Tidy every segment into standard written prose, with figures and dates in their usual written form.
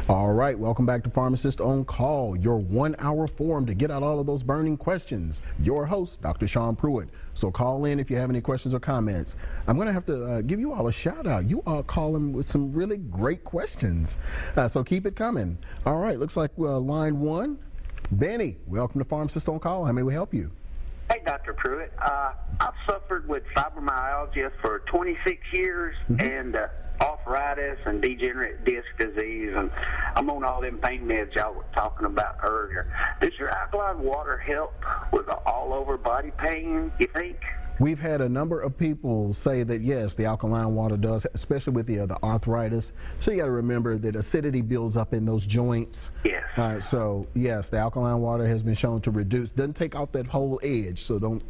All right, welcome back to Pharmacist on Call, your 1 hour forum to get out all of those burning questions. Your host, Dr. Sean Pruitt. So call in if you have any questions or comments. I'm going to have to give you all a shout out. You all calling with some really great questions. So keep it coming. All right, looks like line one. Benny, welcome to Pharmacist on Call. How may we help you? Hey, Dr. Pruitt. I've suffered with fibromyalgia for 26 years and arthritis and degenerate disc disease, and I'm on all them pain meds y'all were talking about earlier. Does your alkaline water help with the all-over body pain, you think? We've had a number of people say that yes, the alkaline water does, especially with the arthritis. So you got to remember that acidity builds up in those joints. Yes. So yes, the alkaline water has been shown to reduce. Doesn't take off that whole edge, so don't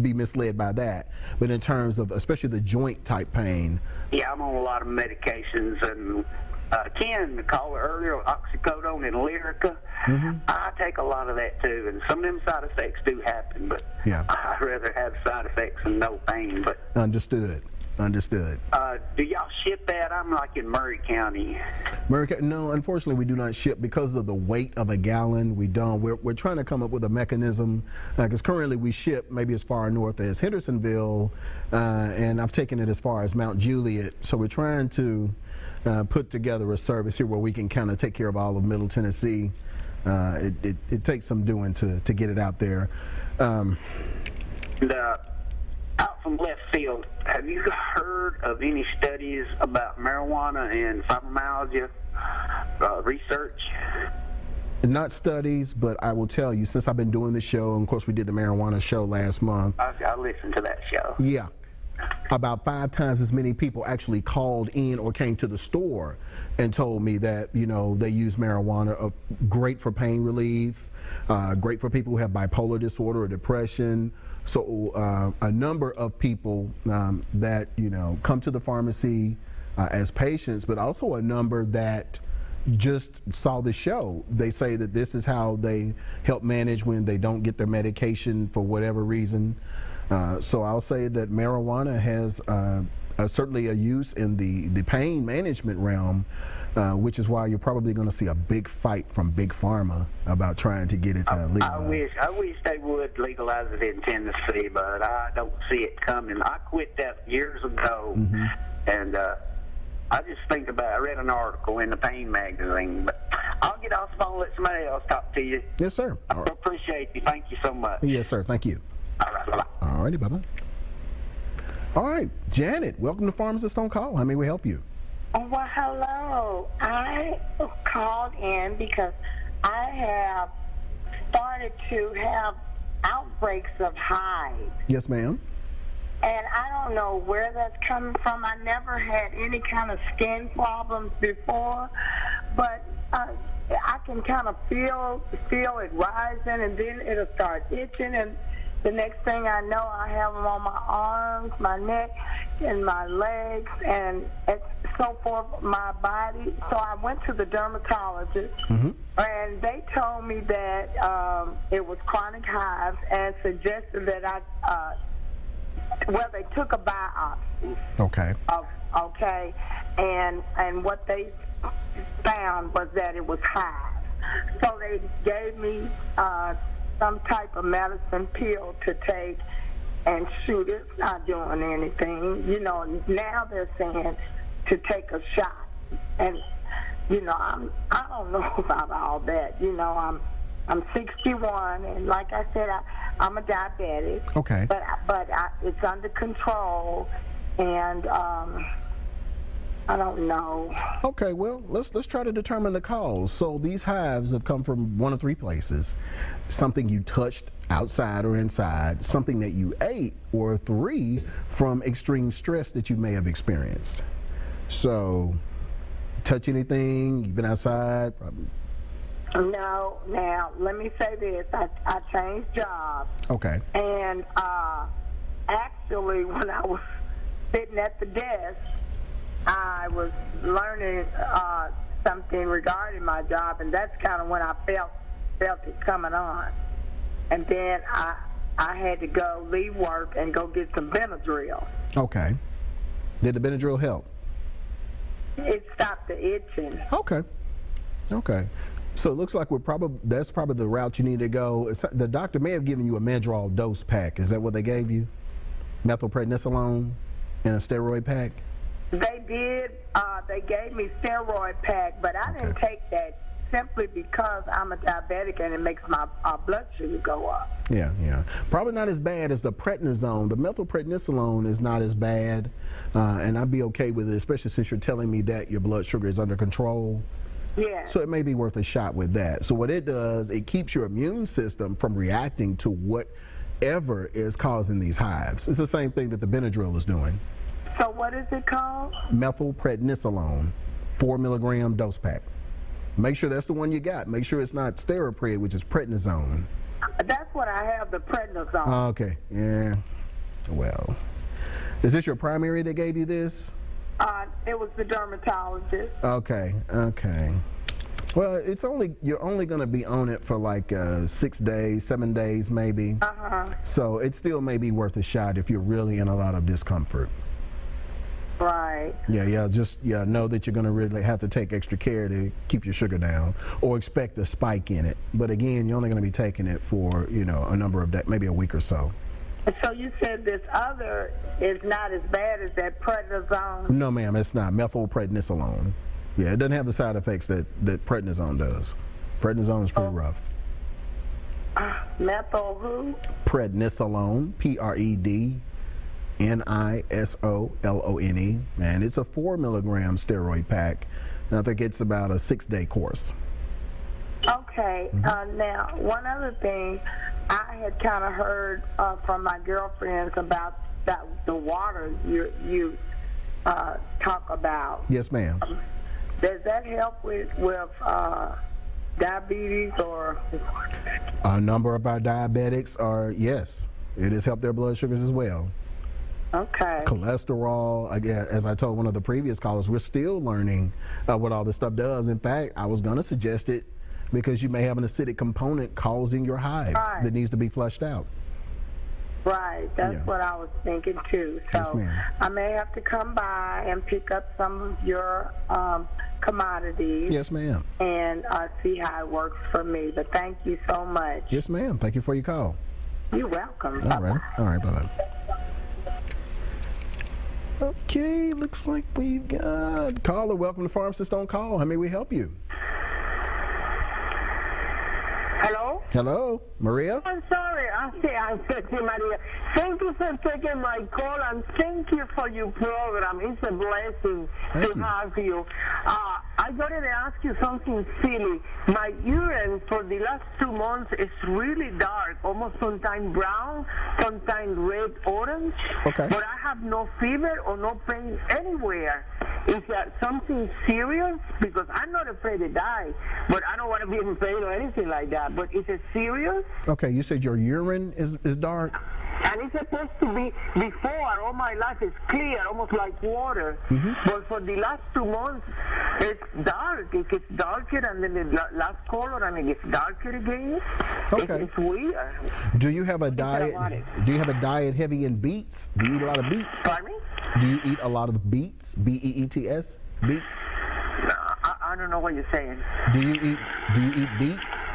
be misled by that. But in terms of especially the joint type pain. Yeah, I'm on a lot of medications, and Ken, the caller earlier, oxycodone and Lyrica. I take a lot of that too, and some of them side effects do happen, but yeah, I'd rather have side effects and no pain. But Understood. Do y'all ship that? I'm like in Murray County. No, unfortunately, we do not ship because of the weight of a gallon. We don't. We're trying to come up with a mechanism because currently we ship maybe as far north as Hendersonville, and I've taken it as far as Mount Juliet. So we're trying to put together a service here where we can kind of take care of all of Middle Tennessee. It takes some doing to get it out there. Out from left field, have you heard of any studies about marijuana and fibromyalgia research? Not studies, but I will tell you, since I've been doing the show, and of course we did the marijuana show last month. I listened to that show. Yeah. About 5 times as many people actually called in or came to the store and told me that, they use marijuana, great for pain relief, great for people who have bipolar disorder or depression. So a number of people that, come to the pharmacy as patients, but also a number that just saw the show. They say that this is how they help manage when they don't get their medication for whatever reason. So I'll say that marijuana has certainly a use in the pain management realm, which is why you're probably going to see a big fight from Big Pharma about trying to get it legalized. I wish they would legalize it in Tennessee, but I don't see it coming. I quit that years ago, and I just think about it. I read an article in the Pain magazine, but I'll get off the phone and let somebody else talk to you. Yes, sir. I appreciate you. Thank you so much. Yes, sir. Thank you. All right, bye-bye. All righty, bye-bye. All right, Janet, welcome to Pharmacist on Call. How may we help you? Oh, well, hello. I called in because I have started to have outbreaks of hives. Yes, ma'am. And I don't know where that's coming from. I never had any kind of skin problems before, but I can kind of feel it rising, and then it'll start itching, and the next thing I know, I have them on my arms, my neck, and my legs, and so forth, my body. So I went to the dermatologist, and they told me that it was chronic hives and suggested that they took a biopsy. Okay. Okay, and what they found was that it was hives. So they gave me some type of medicine pill to take and shoot. It's not doing anything. Now they're saying to take a shot. And, I don't know about all that. I'm 61, and like I said, I'm a diabetic. Okay. But it's under control, and I don't know. Okay, well, let's try to determine the cause. So these hives have come from one of 3 places. Something you touched outside or inside, something that you ate, or 3, from extreme stress that you may have experienced. So, touch anything, you've been outside, probably. No, now, let me say this. I changed jobs. Okay. And actually, when I was sitting at the desk, I was learning something regarding my job, and that's kind of when I felt it coming on. And then I had to leave work and go get some Benadryl. Okay. Did the Benadryl help? It stopped the itching. Okay. Okay. So it looks like that's probably the route you need to go. The doctor may have given you a Medrol dose pack. Is that what they gave you? Methylprednisolone and a steroid pack? They did. They gave me steroid pack, but I didn't take that simply because I'm a diabetic and it makes my blood sugar go up. Yeah. Probably not as bad as the prednisone. The methylprednisolone is not as bad, and I'd be okay with it, especially since you're telling me that your blood sugar is under control. Yeah. So it may be worth a shot with that. So what it does, it keeps your immune system from reacting to whatever is causing these hives. It's the same thing that the Benadryl is doing. So what is it called? Methylprednisolone, 4 milligram dose pack. Make sure that's the one you got. Make sure it's not Steropred, which is prednisone. That's what I have, the prednisone. Okay, yeah. Well, is this your primary that gave you this? It was the dermatologist. Okay. Well, you're only going to be on it for like 6 days, 7 days maybe. So it still may be worth a shot if you're really in a lot of discomfort. Right. Just know that you're going to really have to take extra care to keep your sugar down, or expect a spike in it. But again, you're only going to be taking it for a number of days, maybe a week or so. So you said this other is not as bad as that prednisone? No, ma'am, it's not. Methylprednisolone. Yeah, it doesn't have the side effects that prednisone does. Prednisone is pretty rough. Methyl who? Prednisolone, Prednisolone, and it's a 4 milligram steroid pack, and I think it's about a 6-day course. Okay. Now, one other thing, I had kind of heard from my girlfriends about the water you talk about. Yes, ma'am. Does that help with diabetes or? A number of our diabetics are, yes, it has helped their blood sugars as well. Okay. Cholesterol, again, as I told one of the previous callers, we're still learning what all this stuff does. In fact, I was going to suggest it because you may have an acidic component causing your hives that needs to be flushed out. Right, that's what I was thinking too. So Yes, ma'am. I may have to come by and pick up some of your commodities. Yes, ma'am. And see how it works for me. But thank you so much. Yes, ma'am. Thank you for your call. You're welcome. All right, bye-bye. Okay, looks like we've got caller. Welcome to Pharmacist-on-Call. How may we help you? Hello? Hello, Maria? I'm sorry. I'm Maria. Thank you for taking my call, and thank you for your program. It's a blessing to have you. I wanted to ask you something silly. My urine for the last 2 months is really dark, almost sometimes brown, sometimes red, orange. Okay. But I have no fever or no pain anywhere. Is that something serious? Because I'm not afraid to die, but I don't want to be in pain or anything like that. But is it serious? Okay, you said your urine is dark? And it's supposed to be, before, all my life is clear, almost like water. But for the last 2 months, it's dark. It gets darker, and then the last color, and it gets darker again. Okay. It's weird. Do you have a diet? Do you have a diet heavy in beets? Do you eat a lot of beets? Pardon me? Do you eat a lot of beets? B-E-E-T-S? Beets? No, I don't know what you're saying. Do you eat beets?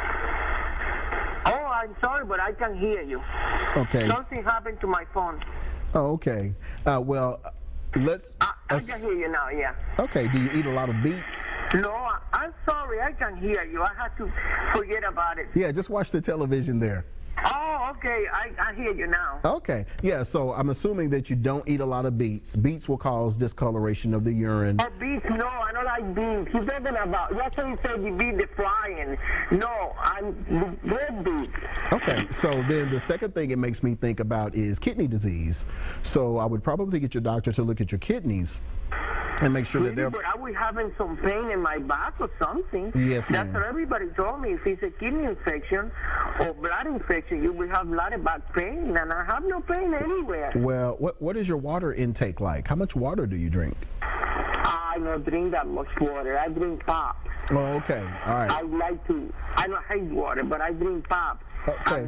Oh, I'm sorry, but I can hear you. Okay. Something happened to my phone. Oh, okay. Well, let's. I can hear you now, yeah. Okay. Do you eat a lot of beets? No, I'm sorry, I can hear you. I have to forget about it. Yeah, just watch the television there. Oh, okay, I hear you now. Okay. Yeah, so I'm assuming that you don't eat a lot of beets. Beets will cause discoloration of the urine. Oh, beets? No, I don't like beets. You're talking about, that's what you said, you beat the frying. No, I'm red beets. Okay, so then the second thing it makes me think about is kidney disease. So I would probably get your doctor to look at your kidneys and make sure that they're... But I was having some pain in my back or something. Yes, ma'am. That's what everybody told me. If it's a kidney infection or blood infection, you will have a lot of back pain, and I have no pain anywhere. Well, what is your water intake like? How much water do you drink? I don't drink that much water. I drink pop. Oh, okay. All right. I don't hate water, but I drink pop. Okay.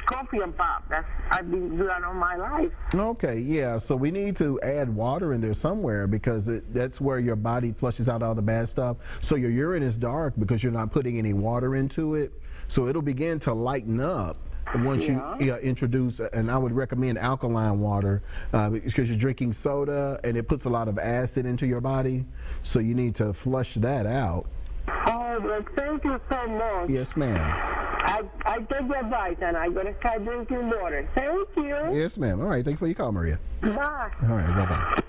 Coffee and pop. I've been doing that all my life. Okay, yeah. So we need to add water in there somewhere because that's where your body flushes out all the bad stuff. So your urine is dark because you're not putting any water into it. So it'll begin to lighten up once you introduce, and I would recommend alkaline water because you're drinking soda and it puts a lot of acid into your body. So you need to flush that out. Oh, well, thank you so much. Yes, ma'am. I take your advice and I'm going to start drinking water. Thank you. Yes, ma'am. All right. Thank you for your call, Maria. Bye. All right. Bye-bye.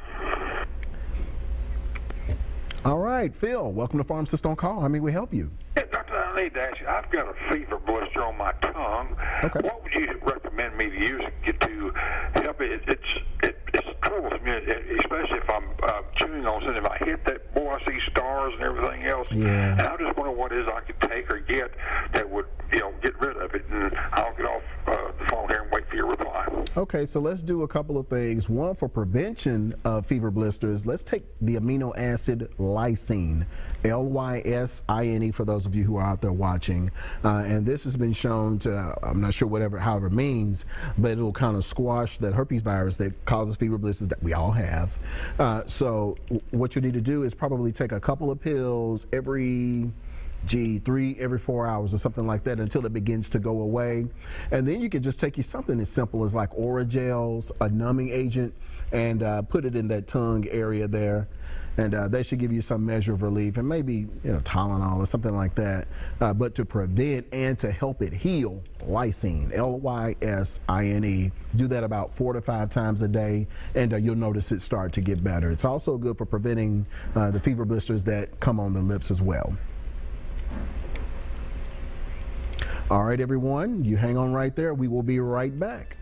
All right, Phil, welcome to Pharmacist-on-Call. How may we help you? Yeah, Doctor, I need to ask you, I've got a fever blister on my tongue. Okay. What would you recommend me to use to help it? It's troublesome, especially if I'm chewing on something. If I hit that, boy, I see stars and everything else. Yeah. And I just wonder what it is I could take or get that would, get rid of it. And I'll get off the phone here and wait for your reply. Okay, so let's do a couple of things. One, for prevention of fever blisters, let's take the amino acid lysine, L-Y-S-I-N-E, for those of you who are out there watching. And this has been shown to, I'm not sure however it means, but it'll kind of squash that herpes virus that causes fever blisters that we all have. So what you need to do is probably take a couple of pills every 4 hours or something like that until it begins to go away. And then you can just take you something as simple as like Oragels, a numbing agent, and put it in that tongue area there. And they should give you some measure of relief, and maybe Tylenol or something like that. But to prevent and to help it heal, lysine, L-Y-S-I-N-E. Do that about 4 to 5 times a day, and you'll notice it start to get better. It's also good for preventing the fever blisters that come on the lips as well. All right, everyone, you hang on right there. We will be right back.